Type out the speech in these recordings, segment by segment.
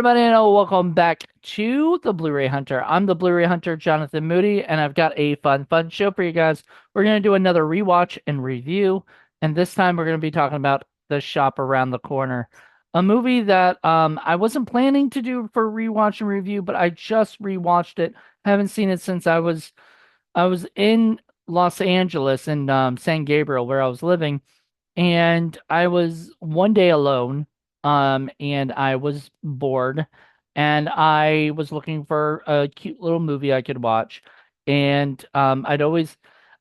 everybody, and welcome back to the Blu-ray Hunter. I'm the Blu-ray Hunter, Jonathan Moody, and I've got a fun show for you guys. We're going to do another rewatch and review, and this time we're going to be talking about The Shop Around the Corner, a movie that I wasn't planning to do for rewatch and review, but I just rewatched it. Haven't seen it since I was in Los Angeles in San Gabriel, where I was living, and I was one day alone, and I was bored, and I was looking for a cute little movie I could watch, and I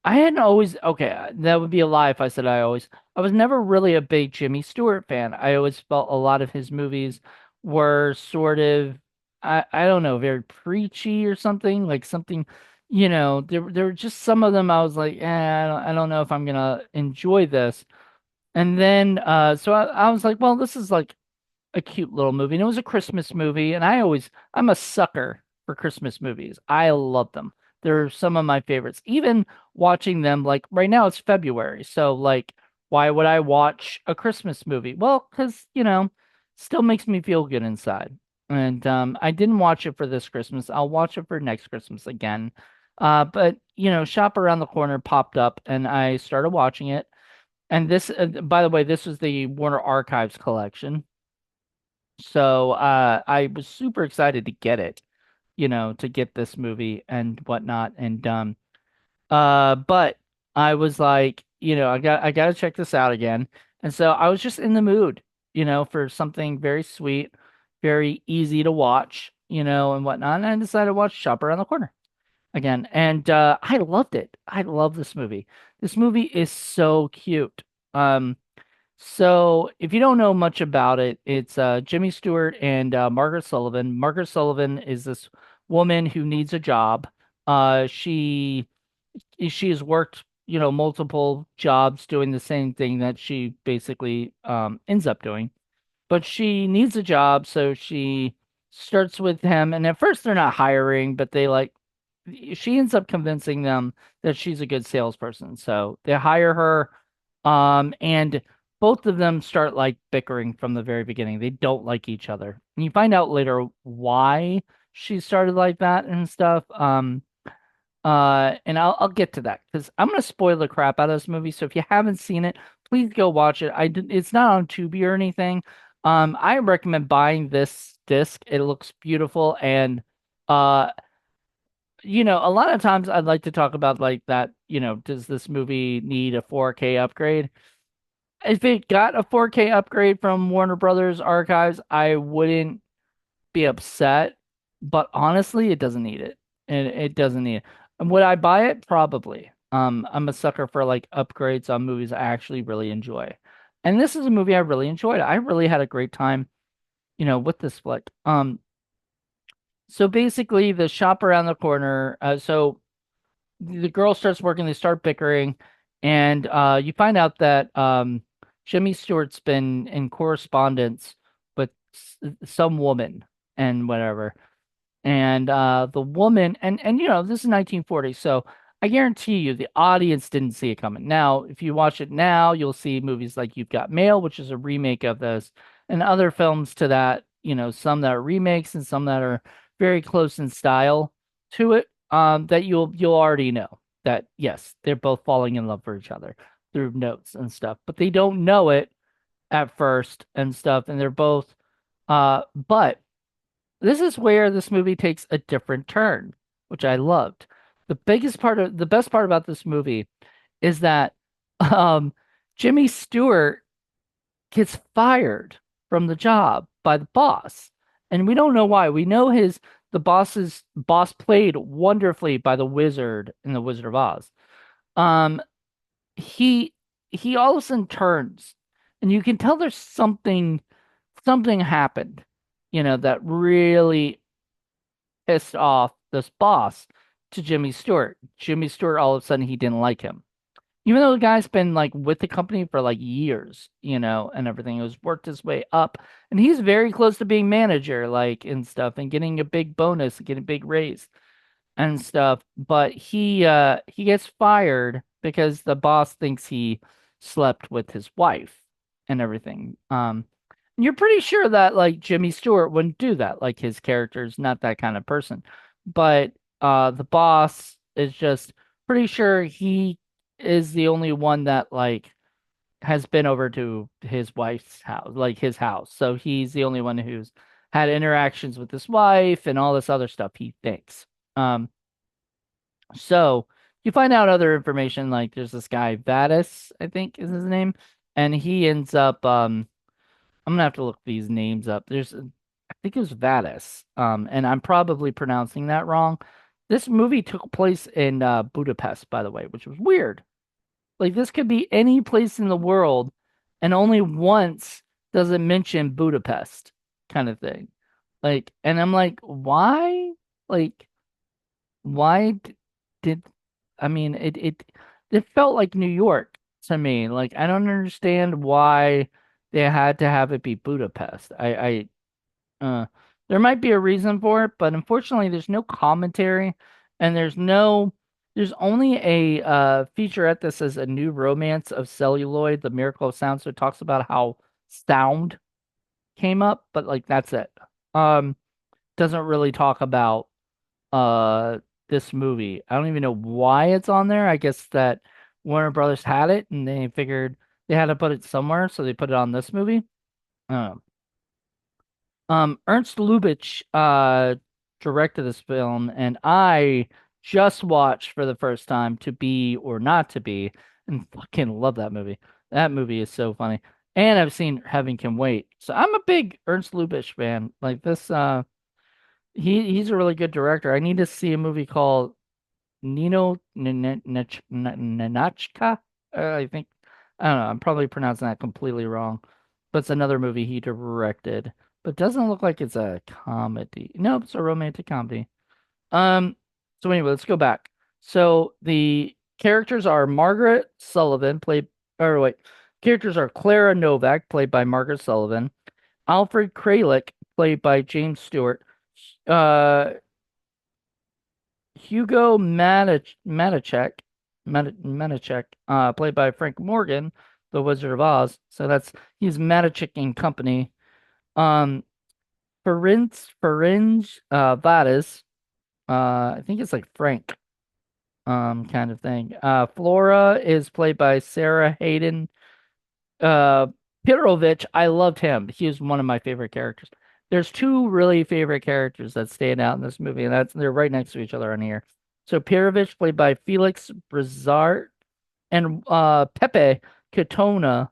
hadn't always, okay, that would be a lie if I said I was never really a big Jimmy Stewart fan. I always felt a lot of his movies were sort of, I don't know, very preachy or something, like something. There were just some of them I was like, I don't know if I'm gonna enjoy this. And then, so I was like, well, this is like a cute little movie. And it was a Christmas movie. And I'm a sucker for Christmas movies. I love them. They're some of my favorites. Even watching them, like right now it's February. So, like, why would I watch a Christmas movie? Well, because, still makes me feel good inside. And I didn't watch it for this Christmas. I'll watch it for next Christmas again. But, Shop Around the Corner popped up and I started watching it. And this, by the way, this was the Warner Archives collection. So I was super excited to get it, to get this movie and whatnot. And but I was like, I got to check this out again. And so I was just in the mood, for something very sweet, very easy to watch, and whatnot. And I decided to watch Shop Around the Corner again. And I loved it. I love this movie. This movie is so cute. Um, so if you don't know much about it, it's Jimmy Stewart and Margaret Sullivan. Margaret Sullivan is this woman who needs a job. She has worked, multiple jobs doing the same thing that she basically ends up doing. But she needs a job, so she starts with him. And at first they're not hiring, but she ends up convincing them that she's a good salesperson. So they hire her, and both of them start like bickering from the very beginning. They don't like each other. And you find out later why she started like that and stuff. And I'll get to that because I'm gonna spoil the crap out of this movie. So if you haven't seen it, please go watch it. It's not on Tubi or anything. I recommend buying this disc. It looks beautiful, and uh a lot of times I'd like to talk about like that, does this movie need a 4K upgrade? If it got a 4K upgrade from Warner Brothers Archives, I wouldn't be upset, but honestly, it doesn't need it. And it doesn't need it. And would I buy it? Probably. I'm a sucker for like upgrades on movies I actually really enjoy. And this is a movie I really enjoyed. I really had a great time, with this flick. So basically the shop around the corner, so the girl starts working, they start bickering, and you find out that Jimmy Stewart's been in correspondence with some woman and whatever. And the woman, and this is 1940, so I guarantee you the audience didn't see it coming. Now, if you watch it now, you'll see movies like You've Got Mail, which is a remake of this, and other films to that, some that are remakes and some that are very close in style to it, that you'll already know that yes, they're both falling in love for each other through notes and stuff, but they don't know it at first and stuff, and they're both but this is where this movie takes a different turn, which I loved. The best part about this movie is that um, Jimmy Stewart gets fired from the job by the boss, and we don't know why. We know the boss's boss played wonderfully by the wizard in The Wizard of Oz. Um, he he all of a sudden turns, and you can tell there's something happened, that really pissed off this boss to Jimmy Stewart. Jimmy Stewart, all of a sudden, he didn't like him. Even though the guy's been like with the company for like years, and everything, he was worked his way up, and he's very close to being manager, like and stuff, and getting a big bonus, getting a big raise and stuff. But he gets fired because the boss thinks he slept with his wife and everything. you're pretty sure that like Jimmy Stewart wouldn't do that. Like his character's not that kind of person. But the boss is just pretty sure he is the only one that like has been over to his wife's house, like his house. So he's the only one who's had interactions with his wife and all this other stuff, he thinks. Um, so you find out other information, like there's this guy, Vadis, I think is his name, and he ends up I'm gonna have to look these names up. I think it was Vadis, and I'm probably pronouncing that wrong. This movie took place in Budapest, by the way, which was weird. Like this could be any place in the world, and only once does it mention Budapest, kind of thing. Like, and I'm like, why? Like, why did I mean it felt like New York to me. Like I don't understand why they had to have it be Budapest. Uh there might be a reason for it, but unfortunately there's no commentary and there's only a featurette that says a new romance of celluloid, the miracle of sound. So it talks about how sound came up, but like that's it. Um doesn't really talk about uh this movie. I don't even know why it's on there. I guess that Warner Brothers had it and they figured they had to put it somewhere, so they put it on this movie. Um, Ernst Lubitsch directed this film, and I just watched for the first time To Be or Not to Be, and fucking love that movie. That movie is so funny. And I've seen Heaven Can Wait. So I'm a big Ernst Lubitsch fan. Like this he's a really good director. I need to see a movie called Nanachka. I think I don't know. I'm probably pronouncing that completely wrong, but it's another movie he directed. But doesn't look like it's a comedy. Nope, it's a romantic comedy. Um. So anyway, let's go back. So the characters are Margaret Sullivan, played. Or wait, characters are Clara Novak, played by Margaret Sullivan. Alfred Kralik, played by James Stewart. Uh, Hugo Matichek, played by Frank Morgan, the Wizard of Oz. So he's Matichek and Company. Um, Feringe Vadis, I think it's like Frank, kind of thing. Flora is played by Sarah Hayden. Uh, Pirovich, I loved him. He was one of my favorite characters. There's two really favorite characters that stand out in this movie, and they're right next to each other on here. So Pirovich, played by Felix Brizard, and Pepe Katona,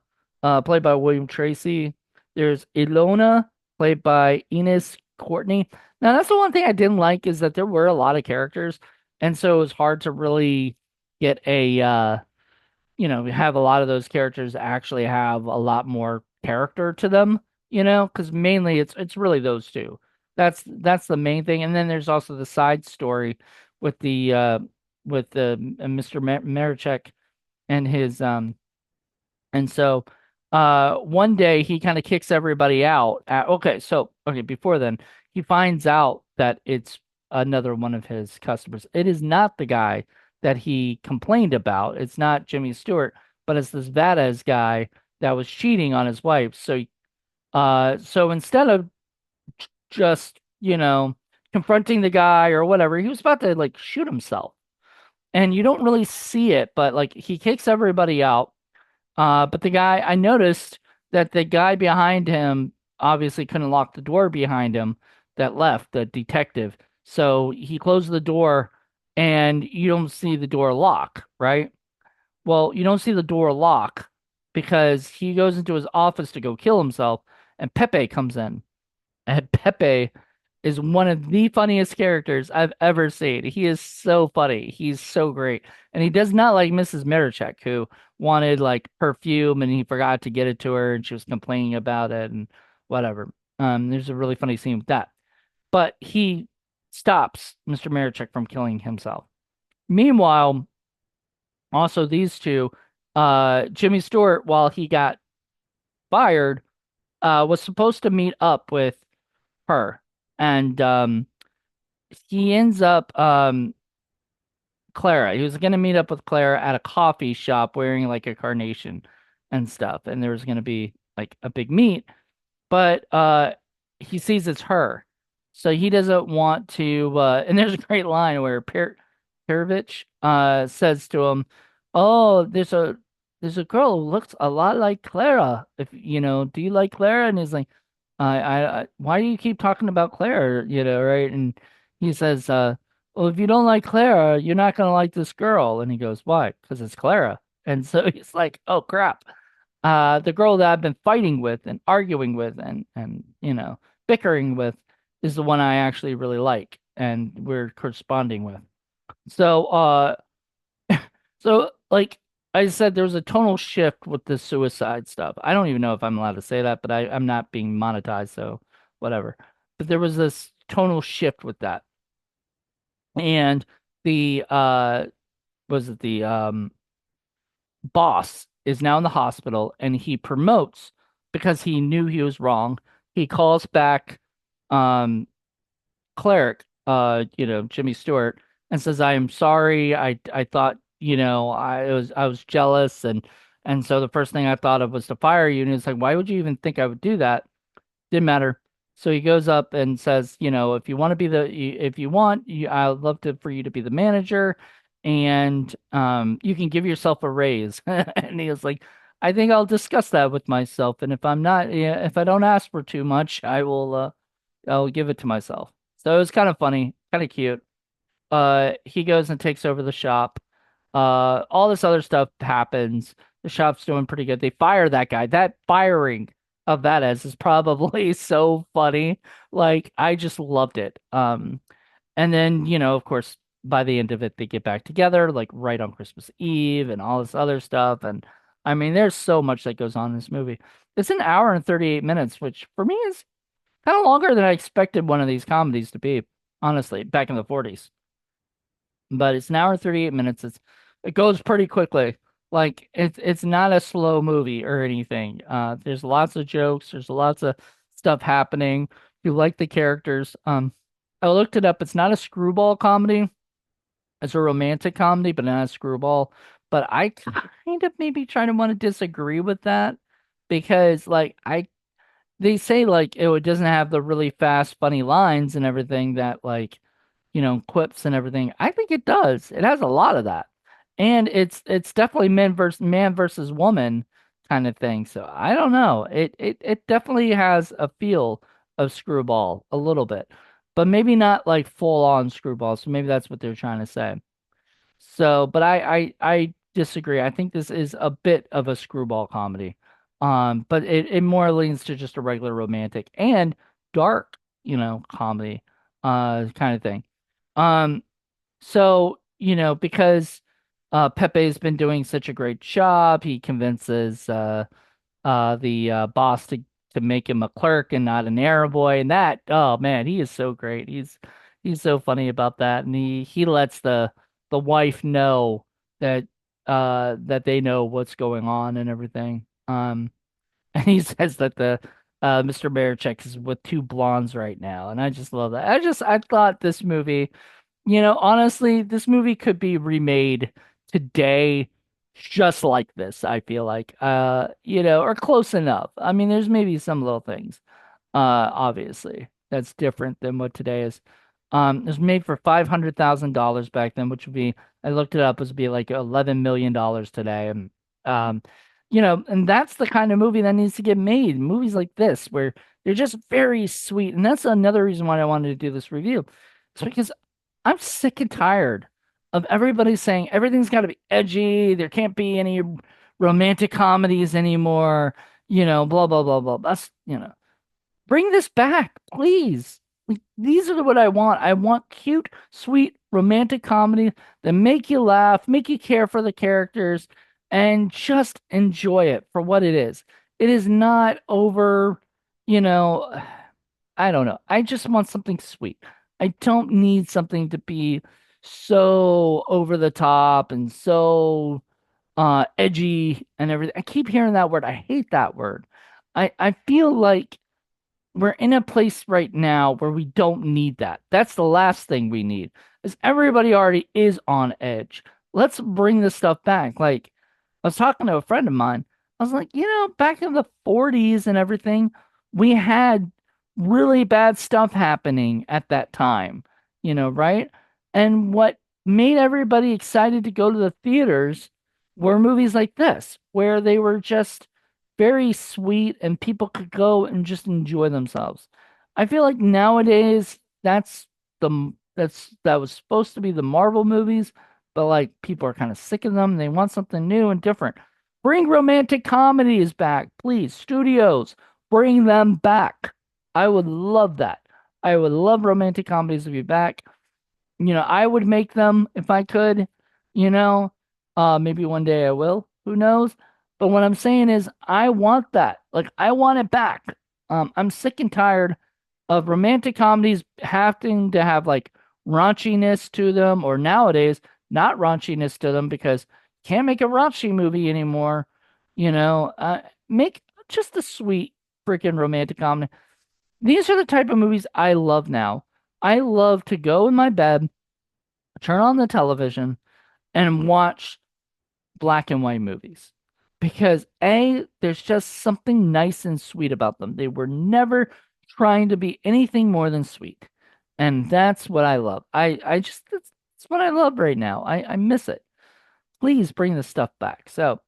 played by William Tracy. There's Ilona, played by Ines Courtney. Now that's the one thing I didn't like is that there were a lot of characters, and so it was hard to really get a have a lot of those characters actually have a lot more character to them, because mainly it's really those two. That's the main thing. And then there's also the side story with the Mr. Marichek and his and so one day he kind of kicks everybody out. Okay, before then, he finds out that it's another one of his customers. It is not the guy that he complained about. It's not Jimmy Stewart, but it's this Valdez guy that was cheating on his wife. So instead of just, confronting the guy or whatever, he was about to like shoot himself. And you don't really see it, but like he kicks everybody out. But I noticed that the guy behind him obviously couldn't lock the door behind him that left, the detective. So he closed the door and you don't see the door lock, right? Well, you don't see the door lock because he goes into his office to go kill himself and Pepe comes in. And Pepe is one of the funniest characters I've ever seen. He is so funny. He's so great. And he does not like Mrs. Marichek, who wanted like perfume and he forgot to get it to her and she was complaining about it and whatever. There's a really funny scene with that. But he stops Mr. Marichek from killing himself. Meanwhile, also these two, Jimmy Stewart, while he got fired, was supposed to meet up with her. And he ends up Clara. He was going to meet up with Clara at a coffee shop wearing like a carnation and stuff. And there was going to be like a big meet. but he sees it's her. So he doesn't want to and there's a great line where Perovich says to him, "Oh, there's a girl who looks a lot like Clara. If you know, do you like Clara?" And he's like, why do you keep talking about Clara, right?" And he says, "Well, if you don't like Clara, you're not gonna like this girl." And he goes, "Why?" "Because it's Clara." And so he's like, "Oh crap." The girl that I've been fighting with and arguing with and bickering with is the one I actually really like and we're corresponding with. So so like I said, there was a tonal shift with the suicide stuff. I don't even know if I'm allowed to say that, but I'm not being monetized, so whatever. But there was this tonal shift with that. And the was it the boss is now in the hospital and he promotes because he knew he was wrong. He calls back um cleric, Jimmy Stewart, and says, "I am sorry. I thought, I was jealous and so the first thing I thought of was to fire you." And it's like, "Why would you even think I would do that?" Didn't matter. So he goes up and says, "If you want to be if you want, I'd love to for you to be the manager, and you can give yourself a raise." And he was like, "I think I'll discuss that with myself, and if I'm not, yeah, if I don't ask for too much, I'll give it to myself." So it was kind of funny, kind of cute. He goes and takes over the shop. All this other stuff happens. The shop's doing pretty good. They fire that guy. That firing of that is probably so funny. Like I just loved it. And then, of course, by the end of it, they get back together, like right on Christmas Eve and all this other stuff. And I mean, there's so much that goes on in this movie. It's an hour and 38 minutes, which for me is kind of longer than I expected one of these comedies to be, honestly, back in the 40s. But it's an hour and 38 minutes. It goes pretty quickly. Like it's not a slow movie or anything. There's lots of jokes, there's lots of stuff happening. You like the characters. I looked it up. It's not a screwball comedy. It's a romantic comedy, but not a screwball. But I kind of maybe try to want to disagree with that because they say like it doesn't have the really fast, funny lines and everything that like, quips and everything. I think it does. It has a lot of that. And it's definitely man versus woman kind of thing. So I don't know. It definitely has a feel of screwball a little bit, but maybe not like full on screwball. So maybe that's what they're trying to say. So, but I disagree. I think this is a bit of a screwball comedy. But it more leans to just a regular romantic and dark, comedy, kind of thing. Um, so, because Pepe's been doing such a great job, he convinces the boss to make him a clerk and not an error boy. And that, oh man, he is so great. He's so funny about that. And he lets the wife know that that they know what's going on and everything. And he says that the Mr. Marichek is with two blondes right now. And I just love that. I thought this movie, honestly, this movie could be remade today just like this, I feel like. Or close enough. I mean, there's maybe some little things, obviously, that's different than what today is. It was made for $500,000 back then, which would be, I looked it up, would be like $11 million today. And um, and that's the kind of movie that needs to get made. Movies like this, where they're just very sweet. And that's another reason why I wanted to do this review. It's because I'm sick and tired of everybody saying everything's got to be edgy. There can't be any romantic comedies anymore. Blah blah blah blah. That's bring this back, please. Like, these are what I want. I want cute, sweet, romantic comedy that make you laugh, make you care for the characters, and just enjoy it for what it is. It is not over, you know, I don't know. I just want something sweet. I don't need something to be so over the top and so edgy and everything. I keep hearing that word. I hate that word. I feel like we're in a place right now where we don't need that. That's the last thing we need. Is everybody already is on edge. Let's bring this stuff back. Like I was talking to a friend of mine. I was like, back in the 40s and everything, we had really bad stuff happening at that time, right? And what made everybody excited to go to the theaters were movies like this, where they were just very sweet and people could go and just enjoy themselves. I feel like nowadays that was supposed to be the Marvel movies, but like people are kind of sick of them. They want something new and different. Bring romantic comedies back, please. Studios, bring them back. I would love that. I would love romantic comedies to be back. I would make them if I could, you know. Maybe one day I will. Who knows? But what I'm saying is I want that. Like I want it back. I'm sick and tired of romantic comedies having to have like raunchiness to them, or nowadays not raunchiness to them because you can't make a raunchy movie anymore. Make just a sweet freaking romantic comedy. These are the type of movies I love now. I love to go in my bed, turn on the television, and watch black and white movies. Because there's just something nice and sweet about them. They were never trying to be anything more than sweet. And that's what I love. I just that's what I love right now. I miss it. Please bring this stuff back. So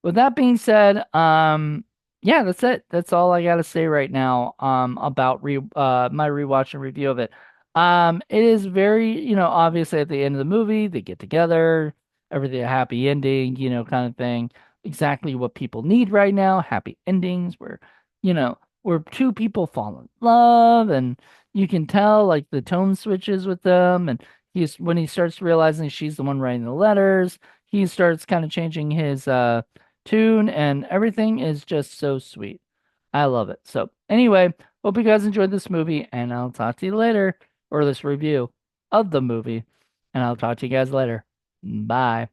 with that being said, yeah, that's it. That's all I gotta say right now, about re my rewatch and review of it. It is very, obviously at the end of the movie, they get together, everything a happy ending, kind of thing. Exactly what people need right now, happy endings where two people fall in love, and you can tell like the tone switches with them, and when he starts realizing she's the one writing the letters, he starts kind of changing his tune, and everything is just so sweet. I love it. So, anyway, hope you guys enjoyed this movie, and I'll talk to you later, or this review of the movie, and I'll talk to you guys later. Bye.